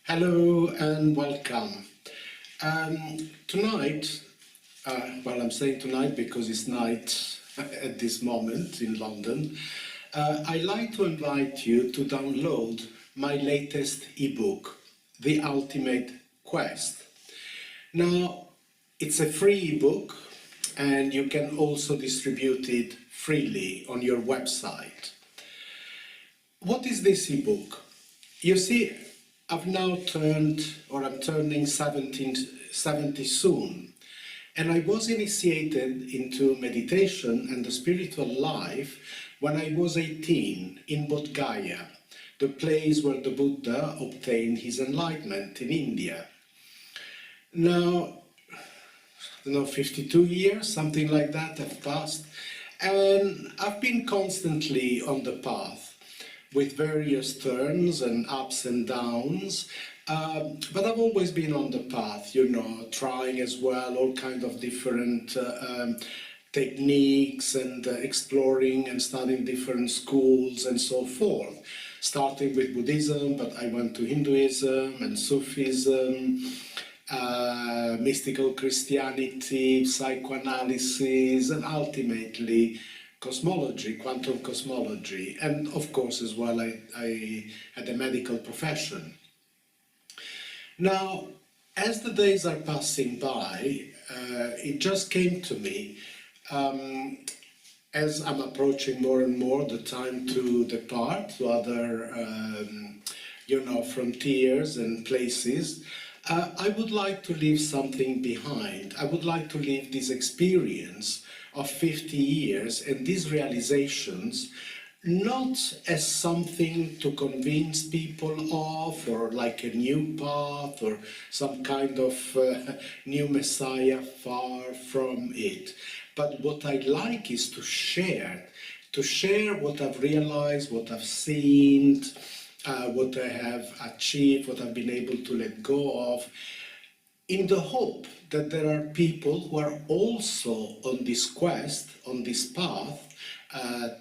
Hello and welcome. Tonight, well, I'm saying tonight because it's night at this moment in London. I'd like to invite you to download my latest ebook, The Ultimate Quest. Now, it's a free ebook and you can also distribute it freely on your website. What is this ebook? You see, I've now turned, or I'm turning 70 soon, and I was initiated into meditation and the spiritual life when I was 18 in Bodh Gaya, the place where the Buddha obtained his enlightenment in India. Now, I don't know, 52 years, something like that have passed, and I've been constantly on the path with various turns and ups and downs, but I've always been on the path, trying as well all kind of different techniques and exploring and studying different schools and so forth. Starting with Buddhism, but I went to Hinduism and Sufism, mystical Christianity, psychoanalysis, and ultimately cosmology, quantum cosmology, and of course as well I had a medical profession. Now, as the days are passing by, it just came to me, as I'm approaching more and more the time to depart to other, frontiers and places, I would like to leave something behind. I would like to leave this experience of 50 years and these realizations not as something to convince people of, or like a new path or some kind of new messiah, far from it. But what I like is to share what I've realized, what I've seen, what I have achieved, what I've been able to let go of, in the hope that there are people who are also on this quest, on this path,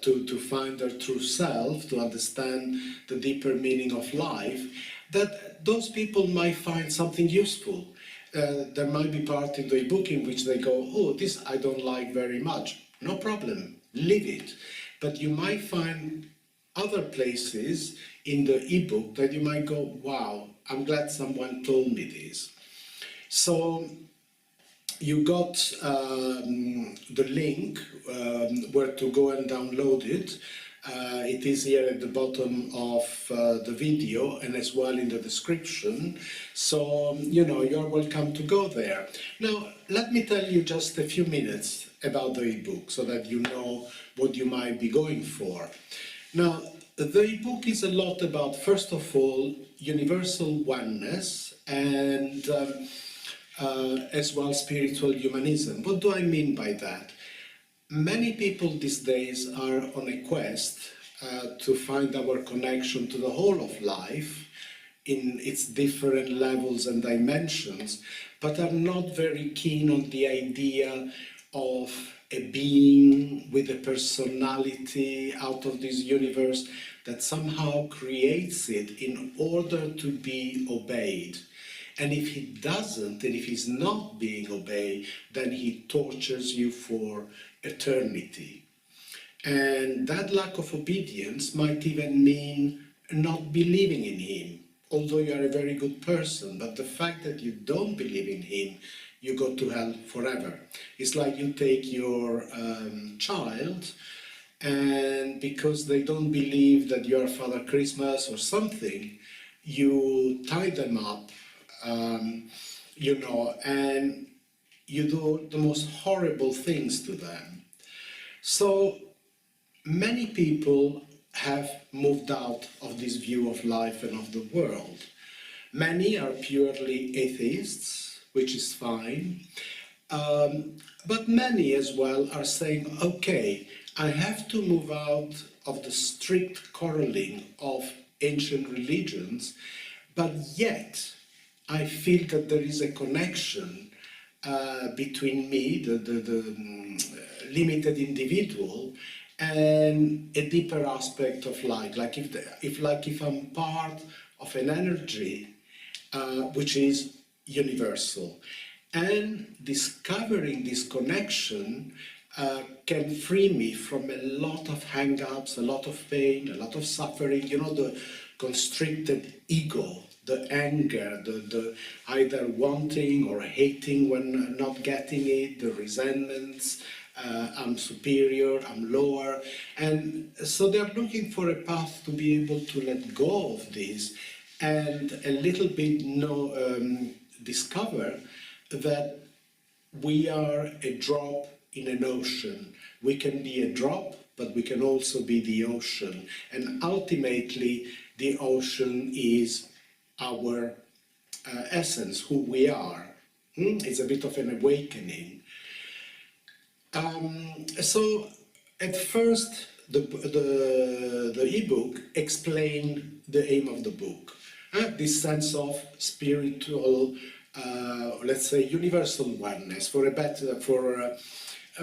to find their true self, to understand the deeper meaning of life, that those people might find something useful. There might be part in the ebook in which they go, oh, this I don't like very much. No problem, leave it. But you might find other places in the ebook that you might go, wow, I'm glad someone told me this. So you got the link where to go and download it. It is here at the bottom of the video and as well in the description. So, you're welcome to go there. Now, let me tell you just a few minutes about the ebook so that you know what you might be going for. Now, the ebook is a lot about, first of all, universal oneness and as well spiritual humanism. What do I mean by that? Many people these days are on a quest to find our connection to the whole of life in its different levels and dimensions, but are not very keen on the idea of a being with a personality out of this universe that somehow creates it in order to be obeyed. And if he doesn't, and if he's not being obeyed, then he tortures you for eternity. And that lack of obedience might even mean not believing in him, although you are a very good person. But the fact that you don't believe in him, you go to hell forever. It's like you take your child, and because they don't believe that you are Father Christmas or something, you tie them up, and you do the most horrible things to them. So many people have moved out of this view of life and of the world. Many are purely atheists, which is fine, but many as well are saying, okay, I have to move out of the strict corralling of ancient religions, but yet I feel that there is a connection between me, the limited individual, and a deeper aspect of life. Like if I'm part of an energy, which is universal. And discovering this connection can free me from a lot of hang-ups, a lot of pain, a lot of suffering, you know, the constricted ego, the anger, the either wanting or hating when not getting it, the resentments, I'm superior, I'm lower. And so they're looking for a path to be able to let go of this and a little bit discover that we are a drop in an ocean. We can be a drop, but we can also be the ocean. And ultimately, the ocean is our essence, who we are. It's a bit of an awakening. So at first, the ebook explained the aim of the book. This sense of spiritual, let's say, universal oneness, for a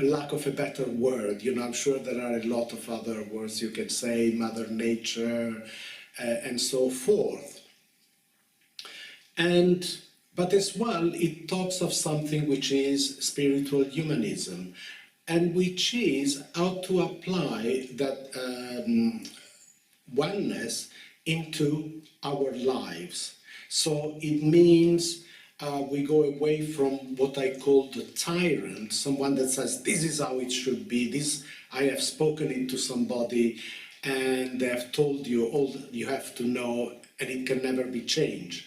lack of a better word. You know, I'm sure there are a lot of other words you can say, Mother Nature, and so forth. But as well, it talks of something which is spiritual humanism, and which is how to apply that oneness into our lives. So it means we go away from what I call the tyrant, someone that says, this is how it should be, this I have spoken it to somebody and they have told you all you have to know and it can never be changed.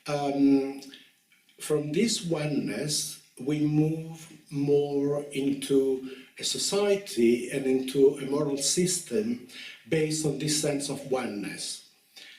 From this oneness, we move more into a society and into a moral system based on this sense of oneness.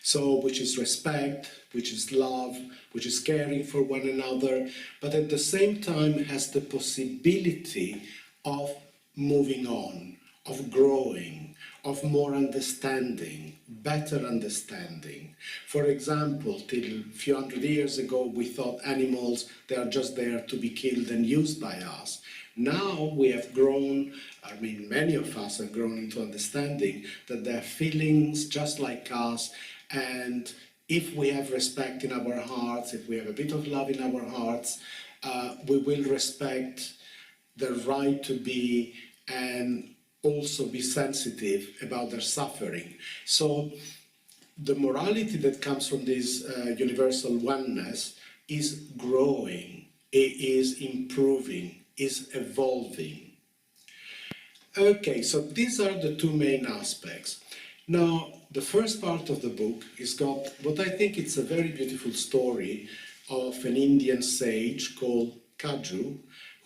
So, which is respect, which is love, which is caring for one another, but at the same time has the possibility of moving on, of growing, of more understanding, better understanding. For example, till a few hundred years ago, we thought animals, they are just there to be killed and used by us. Now we have grown, I mean, many of us have grown into understanding that they have feelings just like us, and if we have respect in our hearts, if we have a bit of love in our hearts, we will respect the right to be and also be sensitive about their suffering. So the morality that comes from this universal oneness is growing, it is improving, is evolving. Okay, so these are the two main aspects. Now, the first part of the book is got what I think it's a very beautiful story of an Indian sage called Kaju,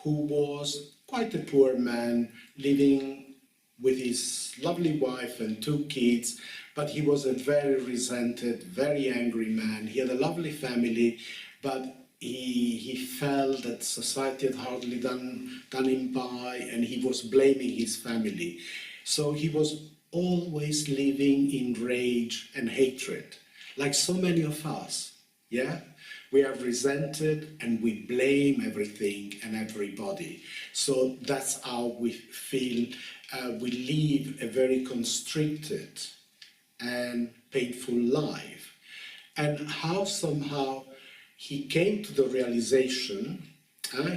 who was quite a poor man living with his lovely wife and two kids, but he was a very resented, very angry man. He had a lovely family, but he felt that society had hardly done him by, and he was blaming his family. So he was always living in rage and hatred, like so many of us, yeah? We are resented and we blame everything and everybody. So that's how we feel. We live a very constricted and painful life. And how somehow he came to the realization,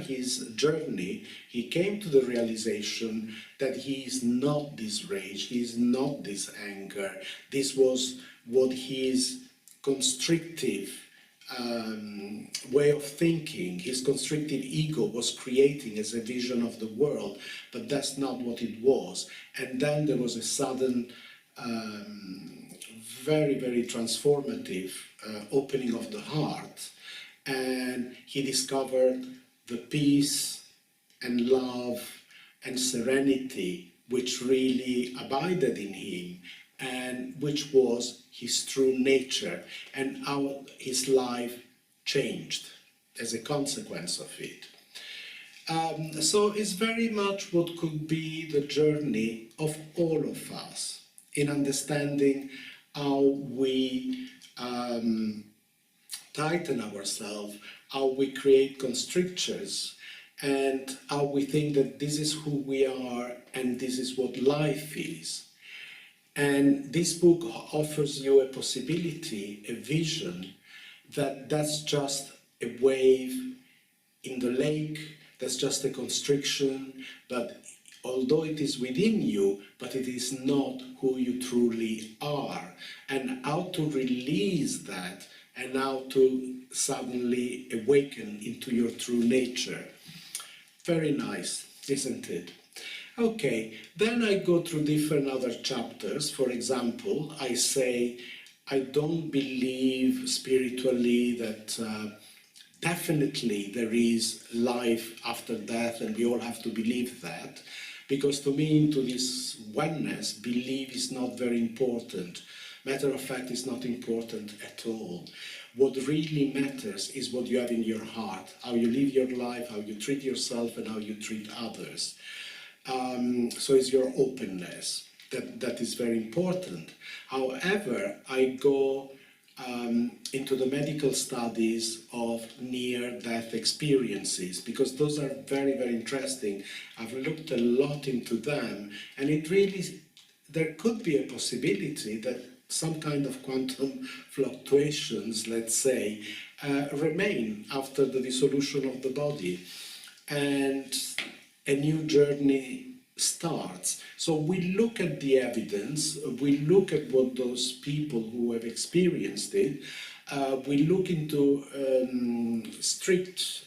his journey, he came to the realization that he is not this rage, he is not this anger. This was what his constrictive way of thinking, his constrictive ego was creating as a vision of the world, but that's not what it was. And then there was a sudden, very, very transformative opening of the heart, and he discovered the peace and love and serenity which really abided in him and which was his true nature, and how his life changed as a consequence of it. So it's very much what could be the journey of all of us in understanding how we tighten ourselves, how we create constrictures, and how we think that this is who we are and this is what life is. And this book offers you a possibility, a vision that that's just a wave in the lake, that's just a constriction, but although it is within you, but it is not who you truly are. And how to release that and how to suddenly awaken into your true nature. Very nice, isn't it? Okay, then I go through different other chapters. For example, I say, I don't believe spiritually that definitely there is life after death, and we all have to believe that, because to me, into this oneness, belief is not very important. Matter of fact, it's not important at all. What really matters is what you have in your heart, how you live your life, how you treat yourself, and how you treat others. So it's your openness that is very important. However, I go into the medical studies of near-death experiences, because those are very, very interesting. I've looked a lot into them, and it really, there could be a possibility that some kind of quantum fluctuations, let's say, remain after the dissolution of the body, and a new journey starts. So we look at the evidence, we look at what those people who have experienced it, we look into strict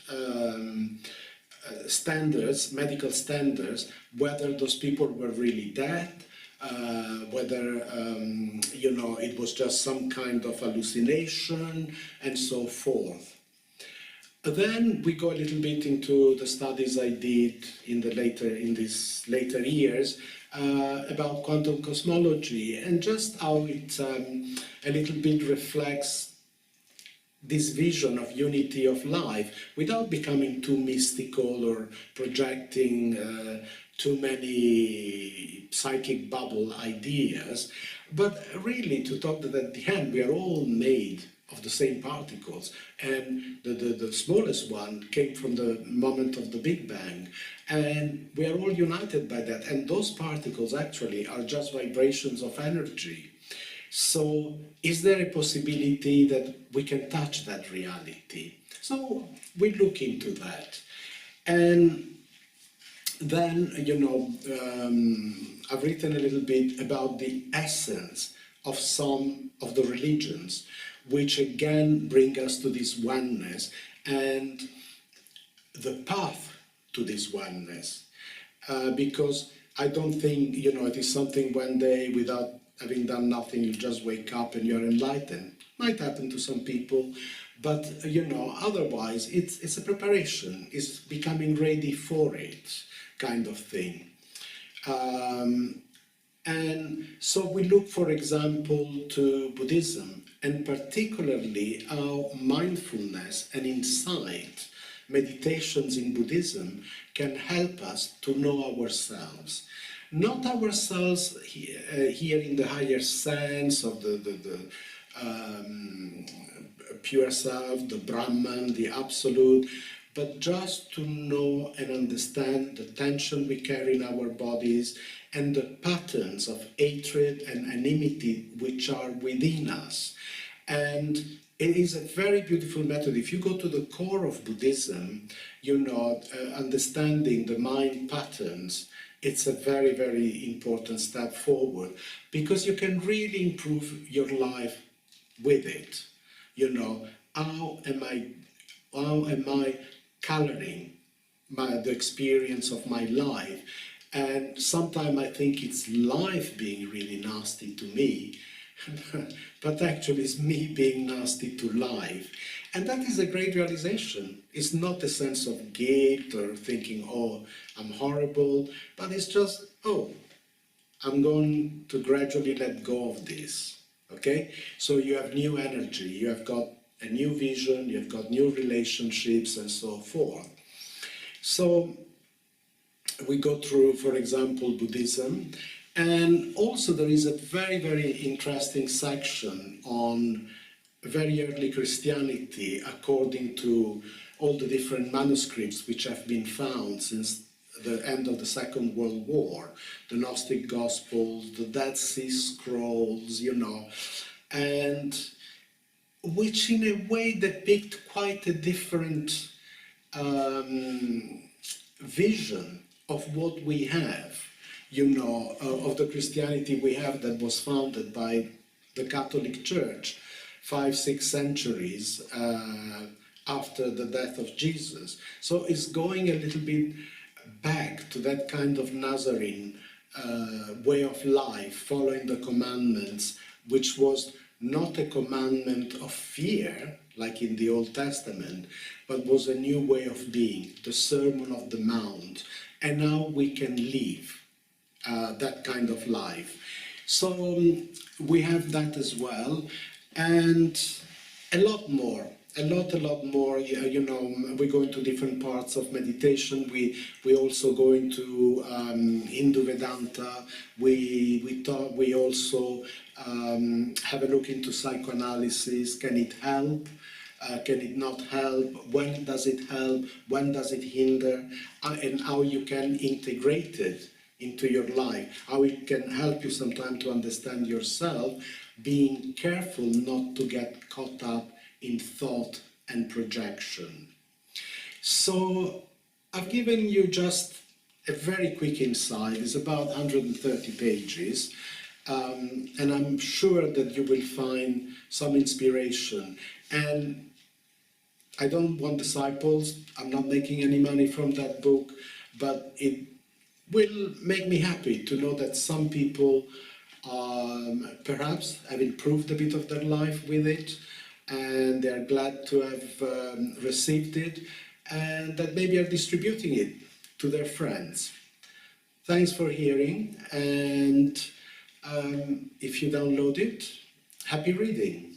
standards, medical standards, whether those people were really dead, whether it was just some kind of hallucination, and so forth. Then we go a little bit into the studies I did in these later years about quantum cosmology, and just how it a little bit reflects this vision of unity of life without becoming too mystical or projecting too many psychic bubble ideas, but really to talk that at the end we are all made of the same particles, and the smallest one came from the moment of the Big Bang, and we are all united by that, and those particles actually are just vibrations of energy. So is there a possibility that we can touch that reality? So we look into that. And then, I've written a little bit about the essence of some of the religions, which again bring us to this oneness and the path to this oneness. Because I don't think, it is something one day without having done nothing, you just wake up and you're enlightened. Might happen to some people, but otherwise it's a preparation, it's becoming ready for it, kind of thing. And so we look, for example, to Buddhism, and particularly how mindfulness and insight, meditations in Buddhism, can help us to know ourselves. Not ourselves here in the higher sense of the pure self, the Brahman, the absolute, but just to know and understand the tension we carry in our bodies and the patterns of hatred and enmity which are within us. And it is a very beautiful method. If you go to the core of Buddhism, understanding the mind patterns, it's a very, very important step forward, because you can really improve your life with it. How am I coloring the experience of my life? And sometimes I think it's life being really nasty to me, but actually it's me being nasty to life. And that is a great realization. It's not a sense of guilt or thinking, oh, I'm horrible, but it's just, oh, I'm going to gradually let go of this, okay? So you have new energy, you have got a new vision, you've got new relationships, and so forth. So we go through, for example, Buddhism, and also there is a very, very interesting section on very early Christianity, according to all the different manuscripts which have been found since the end of the Second World War, the Gnostic Gospels, the Dead Sea Scrolls, and which in a way depict quite a different vision of what we have, of the Christianity we have that was founded by the Catholic Church 5-6 centuries after the death of Jesus. So it's going a little bit back to that kind of Nazarene way of life, following the commandments, which was not a commandment of fear, like in the Old Testament, but was a new way of being, the Sermon of the Mount. And now we can live that kind of life. So we have that as well, and a lot more. A lot more. We go into different parts of meditation. We also go into Hindu Vedanta. We also have a look into psychoanalysis. Can it help? Can it not help? When does it help? When does it hinder? And how you can integrate it into your life. How it can help you sometimes to understand yourself, being careful not to get caught up in thought and projection. So I've given you just a very quick insight. It's about 130 pages, and I'm sure that you will find some inspiration. And I don't want disciples. I'm not making any money from that book, but it will make me happy to know that some people perhaps have improved a bit of their life with it, and they're glad to have received it, and that maybe are distributing it to their friends. Thanks for hearing, and if you download it, happy reading.